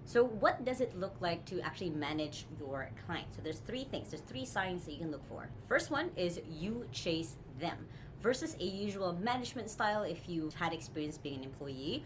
So what does it look like to actually manage your client? So there's three things, there's three signs that you can look for. First one is you chase them versus a usual management style if you've had experience being an employee.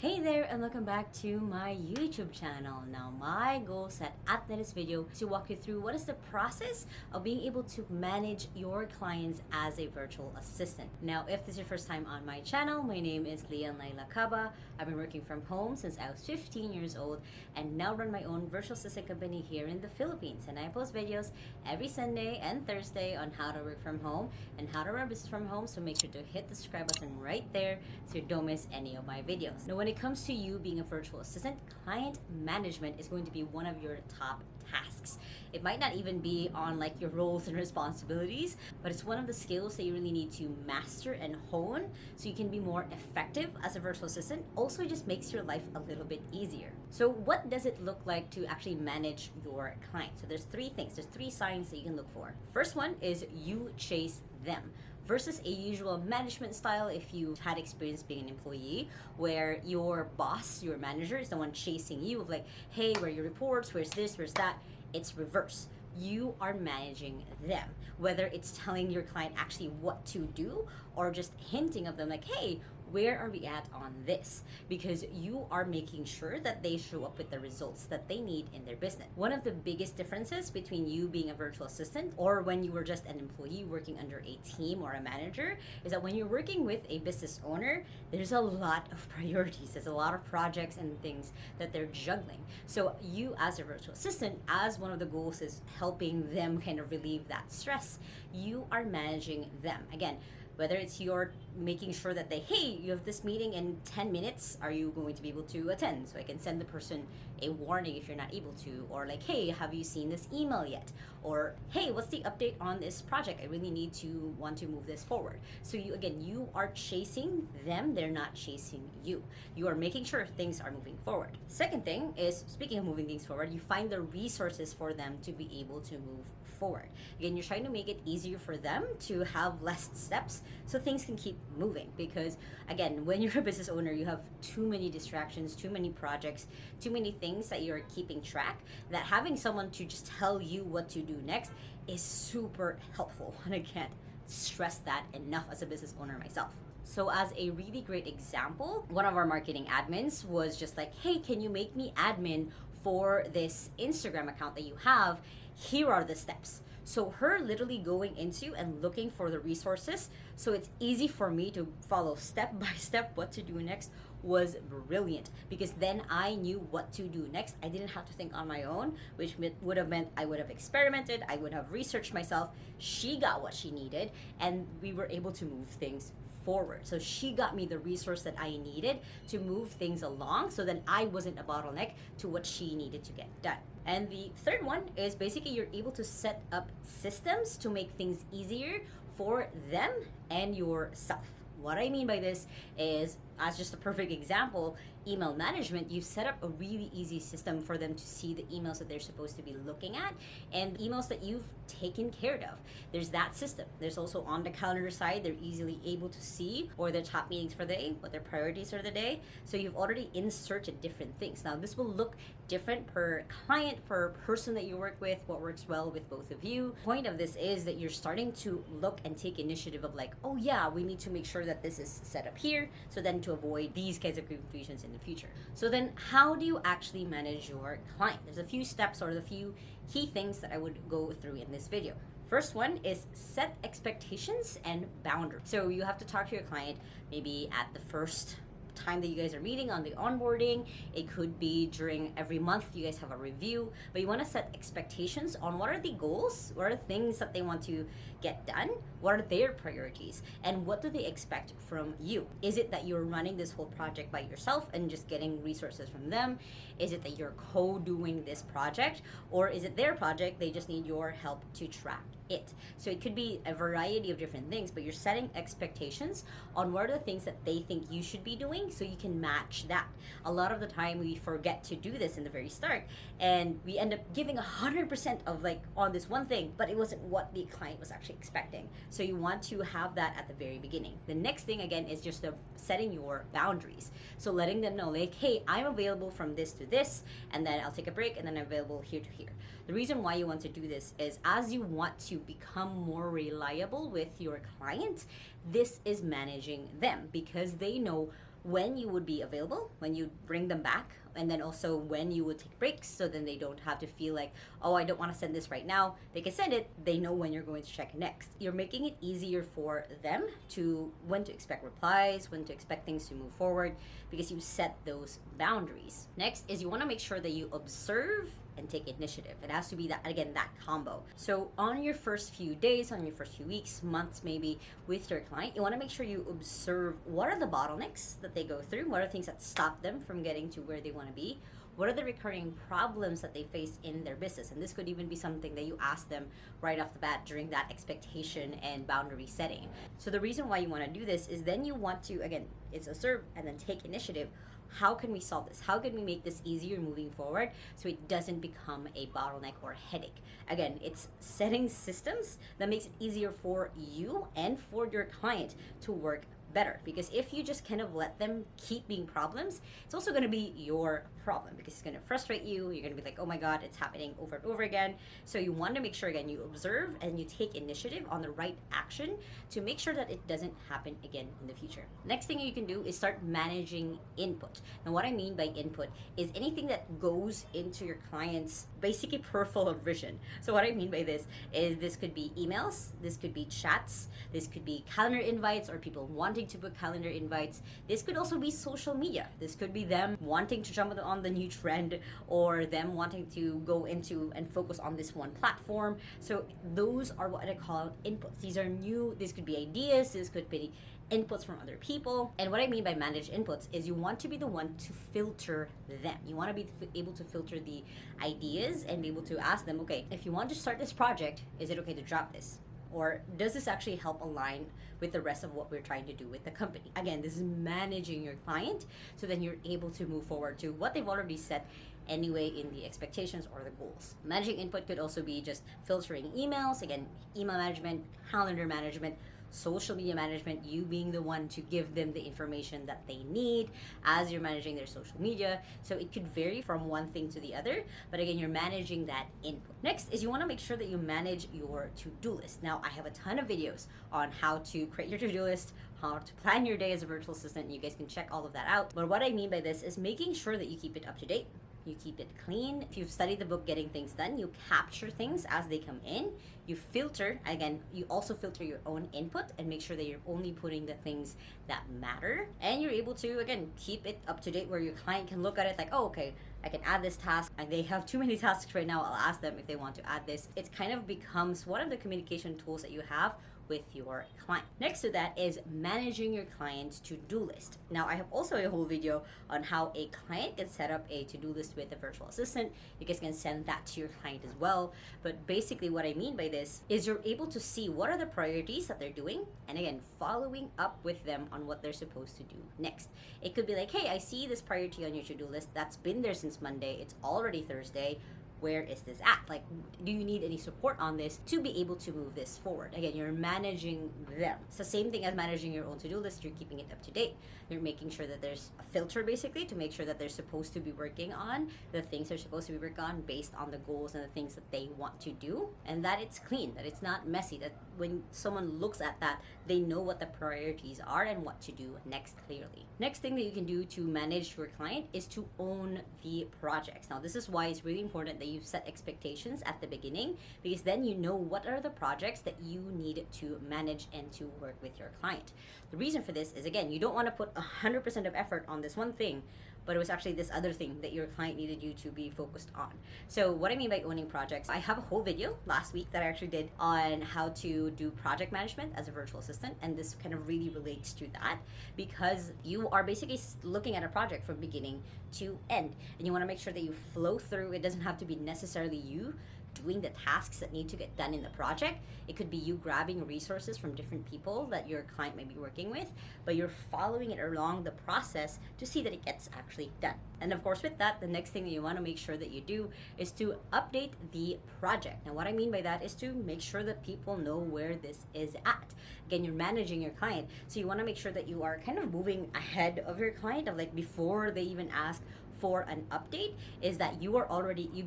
Hey there and welcome back to my YouTube channel. Now my goal set at this video is to walk you through what is the process of being able to manage your clients as a virtual assistant. Now if this is your first time on my channel, my name is Lacaba. I've been working from home since I was 15 years old and now run my own virtual assistant company here in the Philippines. And I post videos every Sunday and Thursday on how to work from home and how to run business from home. So make sure to hit the subscribe button right there so you don't miss any of my videos. Now when it comes to you being a virtual assistant, client management is going to be one of your top tasks. It might not even be on like your roles and responsibilities, but it's one of the skills that you really need to master and hone so you can be more effective as a virtual assistant. Also, it just makes your life a little bit easier. So what does it look like to actually manage your client? So there's three things, there's three signs that you can look for. First one is you chase them versus a usual management style if you've had experience being an employee where your boss, your manager is the one chasing you of like, hey, where are your reports, where's this, where's that. It's reverse. You are managing them, whether it's telling your client actually what to do or just hinting of them like, hey, where are we at on this? Because you are making sure that they show up with the results that they need in their business. One of the biggest differences between you being a virtual assistant or when you were just an employee working under a team or a manager is that when you're working with a business owner, there's a lot of priorities. There's a lot of projects and things that they're juggling. So you as a virtual assistant, as one of the goals is helping them kind of relieve that stress, you are managing them. Again, whether it's you're making sure that they, hey, you have this meeting in 10 minutes, are you going to be able to attend? So I can send the person a warning if you're not able to, or like, hey, have you seen this email yet? Or, hey, what's the update on this project? I really need to want to move this forward. So you are chasing them, they're not chasing you. You are making sure things are moving forward. Second thing is, speaking of moving things forward, you find the resources for them to be able to move forward. Again, you're trying to make it easier for them to have less steps so things can keep moving, because again, when you're a business owner, you have too many distractions, too many projects, too many things that you're keeping track, that having someone to just tell you what to do next is super helpful. And I can't stress that enough as a business owner myself. So as a really great example, one of our marketing admins was just like, hey, can you make me admin for this Instagram account that you have? Here are the steps. So her literally going into and looking for the resources so it's easy for me to follow step by step what to do next was brilliant, because then I knew what to do next. I didn't have to think on my own, which would have meant I would have experimented, I would have researched myself. She got what she needed and we were able to move things forward. So she got me the resource that I needed to move things along so then I wasn't a bottleneck to what she needed to get done. And the third one is basically you're able to set up systems to make things easier for them and yourself. What I mean by this is, as just a perfect example, email management, you've set up a really easy system for them to see the emails that they're supposed to be looking at and emails that you've taken care of. There's that system. There's also on the calendar side, they're easily able to see or their top meetings for the day, what their priorities are the day. So you've already inserted different things. Now this will look different per client, per person that you work with, what works well with both of you. Point of this is that you're starting to look and take initiative of like, oh yeah, we need to make sure that this is set up here, so then to avoid these kinds of confusions in the future. So then how do you actually manage your client? There's a few steps or a few key things that I would go through in this video. First one is set expectations and boundaries. So you have to talk to your client maybe at the first time that you guys are meeting on the onboarding. It could be during every month you guys have a review, but you want to set expectations on what are the goals, what are the things that they want to get done, what are their priorities, and what do they expect from you. Is it that you're running this whole project by yourself and just getting resources from them? Is it that you're co-doing this project, or is it their project, they just need your help to track it? So it could be a variety of different things, but you're setting expectations on what are the things that they think you should be doing so you can match that. A lot of the time we forget to do this in the very start and we end up giving 100% of like on this one thing, but it wasn't what the client was actually expecting. So you want to have that at the very beginning. The next thing again is just setting your boundaries. So letting them know like, hey, I'm available from this to this, and then I'll take a break, and then I'm available here to here. The reason why you want to do this is as you want to become more reliable with your clients, this is managing them because they know when you would be available, when you bring them back, and then also when you would take breaks, so then they don't have to feel like, oh, I don't want to send this right now. They can send it, they know when you're going to check next. You're making it easier for them to when to expect replies, when to expect things to move forward, because you set those boundaries. Next is you want to make sure that you observe and take initiative. It has to be that, again, that combo. So on your first few days, on your first few weeks, months maybe with your client, you want to make sure you observe what are the bottlenecks that they go through, what are things that stop them from getting to where they want to be, what are the recurring problems that they face in their business. And this could even be something that you ask them right off the bat during that expectation and boundary setting. So the reason why you want to do this is then you want to, again, it's observe and then take initiative. How can we solve this? How can we make this easier moving forward so it doesn't become a bottleneck or headache? Again, it's setting systems that makes it easier for you and for your client to work better, because if you just kind of let them keep being problems, it's also going to be your problem because it's going to frustrate you. You're going to be like, oh my god, it's happening over and over again. So you want to make sure, again, you observe and you take initiative on the right action to make sure that it doesn't happen again in the future. Next thing you can do is start managing input. Now what I mean by input is anything that goes into your client's basically peripheral vision. So what I mean by this is this could be emails, this could be chats, this could be calendar invites or people wanting to book calendar invites. This could also be social media. This could be them wanting to jump on the new trend or them wanting to go into and focus on this one platform. So those are what I call inputs. These are new, this could be ideas, this could be inputs from other people. And what I mean by manage inputs is you want to be the one to filter them. You want to be able to filter the ideas and be able to ask them, okay, if you want to start this project, is it okay to drop this? Or does this actually help align with the rest of what we're trying to do with the company? Again, this is managing your client so then you're able to move forward to what they've already set anyway in the expectations or the goals. Managing input could also be just filtering emails, again, email management, calendar management, social media management, you being the one to give them the information that they need as you're managing their social media. So it could vary from one thing to the other, but again, you're managing that input. Next is you want to make sure that you manage your to-do list. Now, I have a ton of videos on how to create your to-do list, how to plan your day as a virtual assistant. You guys can check all of that out. But what I mean by this is making sure that you keep it up to date. You keep it clean. If you've studied the book Getting Things Done, you capture things as they come in. You filter, again, you also filter your own input and make sure that you're only putting the things that matter. And you're able to, again, keep it up to date where your client can look at it like, oh, okay, I can add this task. And they have too many tasks right now. I'll ask them if they want to add this. It kind of becomes one of the communication tools that you have with your client. Next to that is managing your client's to-do list. Now, I have also a whole video on how a client can set up a to-do list with a virtual assistant. You guys can send that to your client as well. But basically what I mean by this is you're able to see what are the priorities that they're doing, and again, following up with them on what they're supposed to do next. It could be like, hey, I see this priority on your to-do list that's been there since Monday. It's already Thursday. Where is this at? Like, do you need any support on this to be able to move this forward? Again, you're managing them. It's the same thing as managing your own to-do list. You're keeping it up to date. You're making sure that there's a filter basically to make sure that they're supposed to be working on the things they're supposed to be working on based on the goals and the things that they want to do, and that it's clean, that it's not messy, that when someone looks at that, they know what the priorities are and what to do next clearly. Next thing that you can do to manage your client is to own the projects. Now, this is why it's really important that you set expectations at the beginning, because then you know what are the projects that you need to manage and to work with your client. The reason for this is, again, you don't want to put 100% of effort on this one thing, but it was actually this other thing that your client needed you to be focused on. So what I mean by owning projects, I have a whole video last week that I actually did on how to do project management as a virtual assistant, and this kind of really relates to that because you are basically looking at a project from beginning to end, and you want to make sure that you flow through. It doesn't have to be necessarily you doing the tasks that need to get done in the project. It could be you grabbing resources from different people that your client might be working with, but you're following it along the process to see that it gets actually done. And of course, with that, the next thing that you want to make sure that you do is to update the project. And what I mean by that is to make sure that people know where this is at. Again, you're managing your client, so you want to make sure that you are kind of moving ahead of your client, of like before they even ask for an update, is that you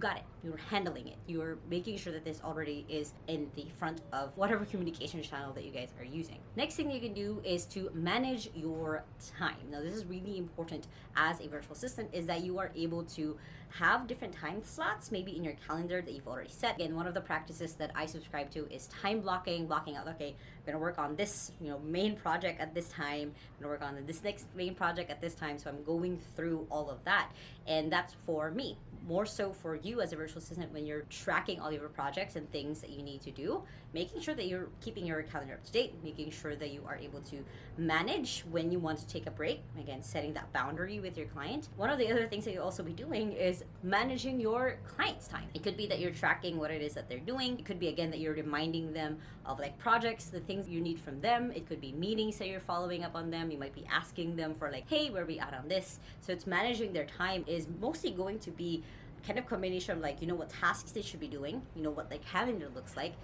got it, you're handling it, you're making sure that this already is in the front of whatever communication channel that you guys are using. Next thing you can do is to manage your time. Now this is really important as a virtual assistant, is that you are able to have different time slots maybe in your calendar that you've already set. Again, one of the practices that I subscribe to is time blocking out, okay, I'm gonna work on this main project at this time, I'm gonna work on this next main project at this time, so I'm going through all of that. And that's for me. More so for you as a virtual assistant, when you're tracking all of your projects and things that you need to do, making sure that you're keeping your calendar up to date, making sure that you are able to manage when you want to take a break. Again, setting that boundary with your client. One of the other things that you'll also be doing is managing your client's time. It could be that you're tracking what it is that they're doing. It could be, again, that you're reminding them of like projects, the things you need from them. It could be meetings that you're following up on them. You might be asking them for like, hey, where are we at on this? So it's managing their time is mostly going to be kind of combination of like, what tasks they should be doing, what like calendar looks like.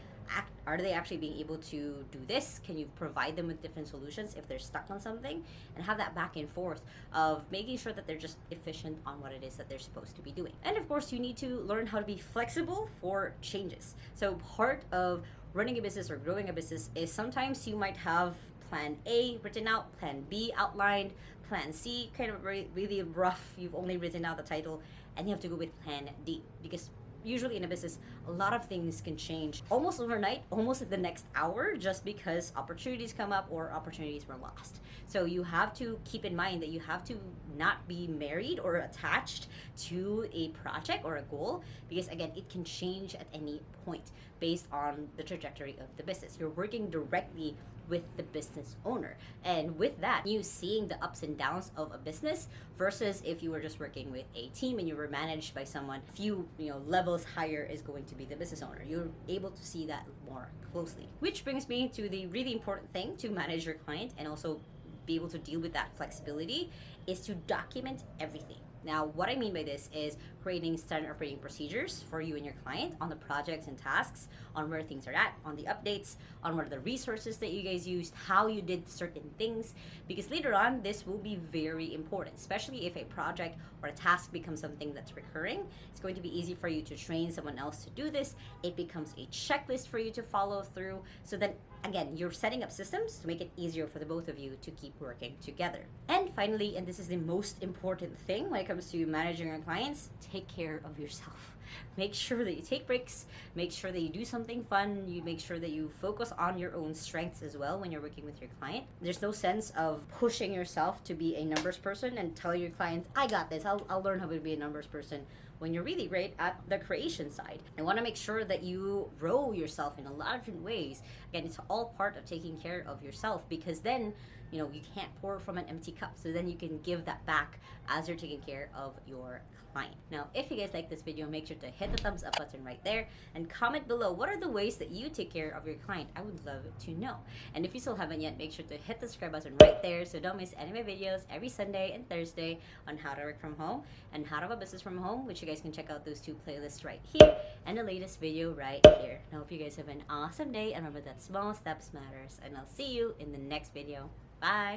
Are they actually being able to do this? Can you provide them with different solutions if they're stuck on something? And have that back and forth of making sure that they're just efficient on what it is that they're supposed to be doing. And of course, you need to learn how to be flexible for changes. So part of running a business or growing a business is sometimes you might have plan A written out, plan B outlined, plan C kind of really rough, you've only written out the title, and you have to go with plan D, because usually in a business, a lot of things can change almost overnight, almost at the next hour, just because opportunities come up or opportunities were lost. So you have to keep in mind that you have to not be married or attached to a project or a goal, because again, it can change at any point based on the trajectory of the business. You're working directly with the business owner, and with that, you seeing the ups and downs of a business versus if you were just working with a team and you were managed by someone few levels higher is going to be the business owner. You're able to see that more closely, which brings me to the really important thing to manage your client and also be able to deal with that flexibility, is to document everything. Now, what I mean by this is creating standard operating procedures for you and your client on the projects and tasks, on where things are at, on the updates, on what are the resources that you guys used, how you did certain things, because later on, this will be very important, especially if a project or a task becomes something that's recurring. It's going to be easy for you to train someone else to do this. It becomes a checklist for you to follow through. So then again, you're setting up systems to make it easier for the both of you to keep working together. And finally, and this is the most important thing when it comes to managing your clients, take care of yourself. Make sure that you take breaks, make sure that you do something fun, you make sure that you focus on your own strengths as well when you're working with your client. There's no sense of pushing yourself to be a numbers person and tell your clients, I got this, I'll learn how to be a numbers person, when you're really great at the creation side. I want to make sure that you grow yourself in a lot of different ways. Again, it's all part of taking care of yourself, because then you can't pour from an empty cup, so then you can give that back as you're taking care of your client. Now, if you guys like this video, make sure to hit the thumbs up button right there and comment below what are the ways that you take care of your client. I would love to know. And if you still haven't yet, make sure to hit the subscribe button right there so don't miss any of my videos every Sunday and Thursday on how to work from home and how to have a business from home, which you guys can check out those two playlists right here and the latest video right here. I hope you guys have an awesome day, and remember that small steps matters, and I'll see you in the next video. Bye!